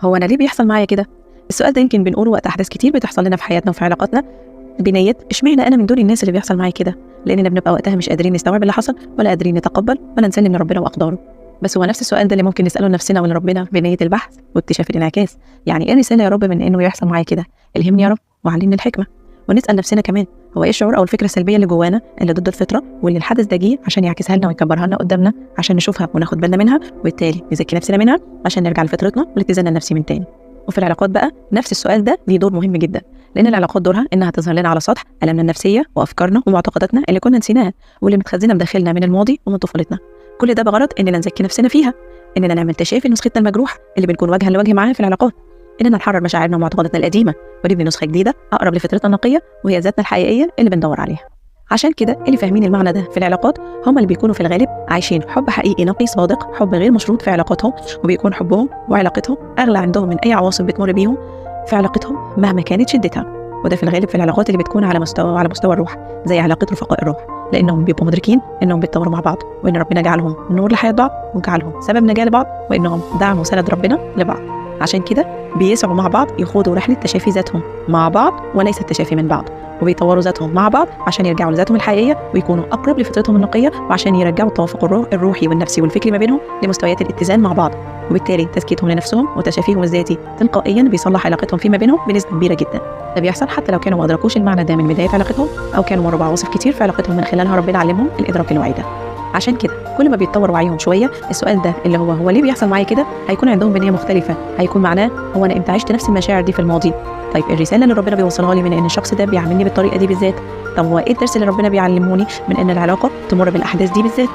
هو أنا ليه بيحصل معايا كده؟ السؤال ده يمكن بنقوله وقت أحداث كتير بتحصل لنا في حياتنا وفي علاقاتنا بنية اشمعنى أنا من دول الناس اللي بيحصل معايا كده؟ لأننا بنبقى وقتها مش قادرين نستوعب اللي حصل ولا قادرين نتقبل ولا نسلم لربنا وأقداره. بس هو نفس السؤال ده اللي ممكن نسأله لنفسنا ولربنا بنية البحث واكتشاف الانعكاس. يعني إيه رسالة يا رب من إنه يحصل معايا كده؟ الهمني يا رب وعلمني الحكمة. ونسأل نفسنا كمان هو إيه الشعور أو الفكرة السلبية اللي جوانا اللي ضد الفطرة واللي الحدث ده جه عشان يعكسها لنا ويكبرها لنا قدامنا عشان نشوفها وناخد بالنا منها وبالتالي نزكي نفسنا منها عشان نرجع لفطرتنا والاتزان النفسي من تاني. وفي العلاقات بقى نفس السؤال ده ليه دور مهم جدا، لأن العلاقات دورها إنها تظهر لنا على سطح ألمنا النفسية وأفكارنا ومعتقداتنا اللي كنا نسيناها واللي متخزنة بداخلنا من الماضي ومن طفولتنا. كل ده بغرض إننا نزكي نفسنا فيها، إننا نعمل تشافي لنسختنا المجروحة اللي بنكون وجها لوجه معاها في العلاقات، إننا نحرر مشاعرنا ومعتقداتنا القديمة ونبني نسخة جديدة أقرب لفطرتنا النقية وهي ذاتنا الحقيقية اللي بندور عليها. عشان كده اللي فاهمين المعنى ده في العلاقات هم اللي بيكونوا في الغالب عايشين حب حقيقي نقي صادق، حب غير مشروط في علاقاتهم، وبيكون حبهم وعلاقتهم أغلى عندهم من أي عواصف بتمر بيهم في علاقتهم مهما كانت شدتها. وده في الغالب في العلاقات اللي بتكون على مستوى الروح زي علاقة رفقاء الروح، لأنهم بيبقوا مدركين إنهم بيتطوروا مع بعض وإن ربنا جعلهم نور لحياة بعض وجعلهم سبب نجاة لبعض وإنهم دعم وسند ربنا لبعض. عشان كده بيسعوا مع بعض يخوضوا رحلة تشافي ذاتهم مع بعض وليس التشافي من بعض، وبيطوروا ذاتهم مع بعض عشان يرجعوا لذاتهم الحقيقية ويكونوا أقرب لفطرتهم النقية وعشان يرجعوا التوافق الروحي والنفسي والفكري ما بينهم لمستويات الاتزان مع بعض. وبالتالي تزكيتهم لنفسهم وتشافيهم الذاتي تلقائيا بيصلح علاقتهم فيما بينهم بنسبة كبيرة جدا. ده بيحصل حتى لو كانوا ما أدركوش المعنى ده من بداية علاقتهم أو كانوا مروا بعواصف كتير في علاقتهم من خلالها ربنا علمهم الإدراك الواعي ده. عشان كده كل ما بيتطور وعيهم شويه السؤال ده اللي هو ليه بيحصل معايا كده هيكون عندهم بنيه مختلفه، هيكون معناه هو انا امتى عشت نفس المشاعر دي في الماضي؟ طيب الرساله اللي ربنا بيوصلها لي من ان الشخص ده بيعاملني بالطريقه دي بالذات، طب هو ايه الدرس اللي ربنا بيعلموني من ان العلاقه تمر بالاحداث دي بالذات؟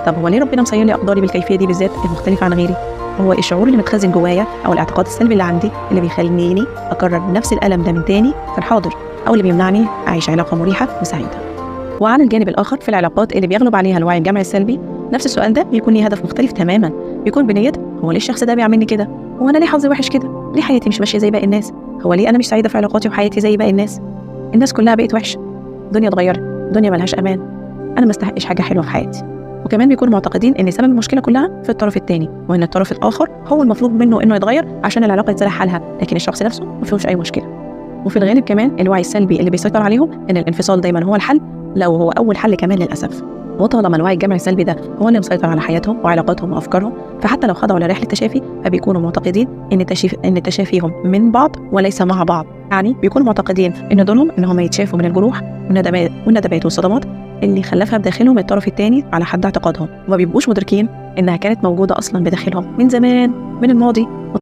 طب هو ليه ربنا مسير لي اقداري بالكيفيه دي بالذات المختلفه عن غيري؟ هو الشعور اللي متخزن جوايا او الاعتقاد السلبي اللي عندي اللي بيخليني اكرر نفس الالم ده من تاني في الحاضر او اللي بيمنعني اعيش علاقه مريحه وسعيده. وعلى الجانب الآخر في العلاقات اللي بيغلب عليها الوعي الجمعي السلبي نفس السؤال ده بيكون ليه هدف مختلف تماما، بيكون بنية هو ليه الشخص ده بيعملني كده؟ هو أنا ليه حظي وحش كده؟ ليه حياتي مش ماشية زي باقي الناس؟ هو ليه أنا مش سعيدة في علاقاتي وحياتي زي باقي الناس؟ الناس كلها بقت وحشة، الدنيا اتغيرت، الدنيا ملهاش أمان، أنا ما استحقش حاجة حلوة في حياتي. وكمان بيكونوا معتقدين إن سبب المشكلة كلها في الطرف الثاني وإن الطرف الآخر هو المطلوب منه إنه يتغير عشان العلاقة يتصلح حالها، لكن الشخص نفسه ما فيهوش أي مشكلة. وفي الغالب كمان الوعي السلبي اللي بيسيطر عليهم إن الانفصال دايما هو الحل، لو هو أول حل كمان للأسف. وطالما الوعي الجمعي السلبي ده هو اللي مسيطر على حياتهم وعلاقاتهم وأفكارهم فحتى لو خضعوا لرحلة تشافي فبيكونوا معتقدين إن تشافيهم من بعض وليس مع بعض، يعني بيكونوا معتقدين إن دورهم إنهم يتشافوا من الجروح والندبات والصدمات اللي خلفها بداخلهم الطرف الثاني على حد اعتقادهم، وما بيبقوش مدركين إنها كانت موجودة أصلا بداخلهم من زمان من الماضي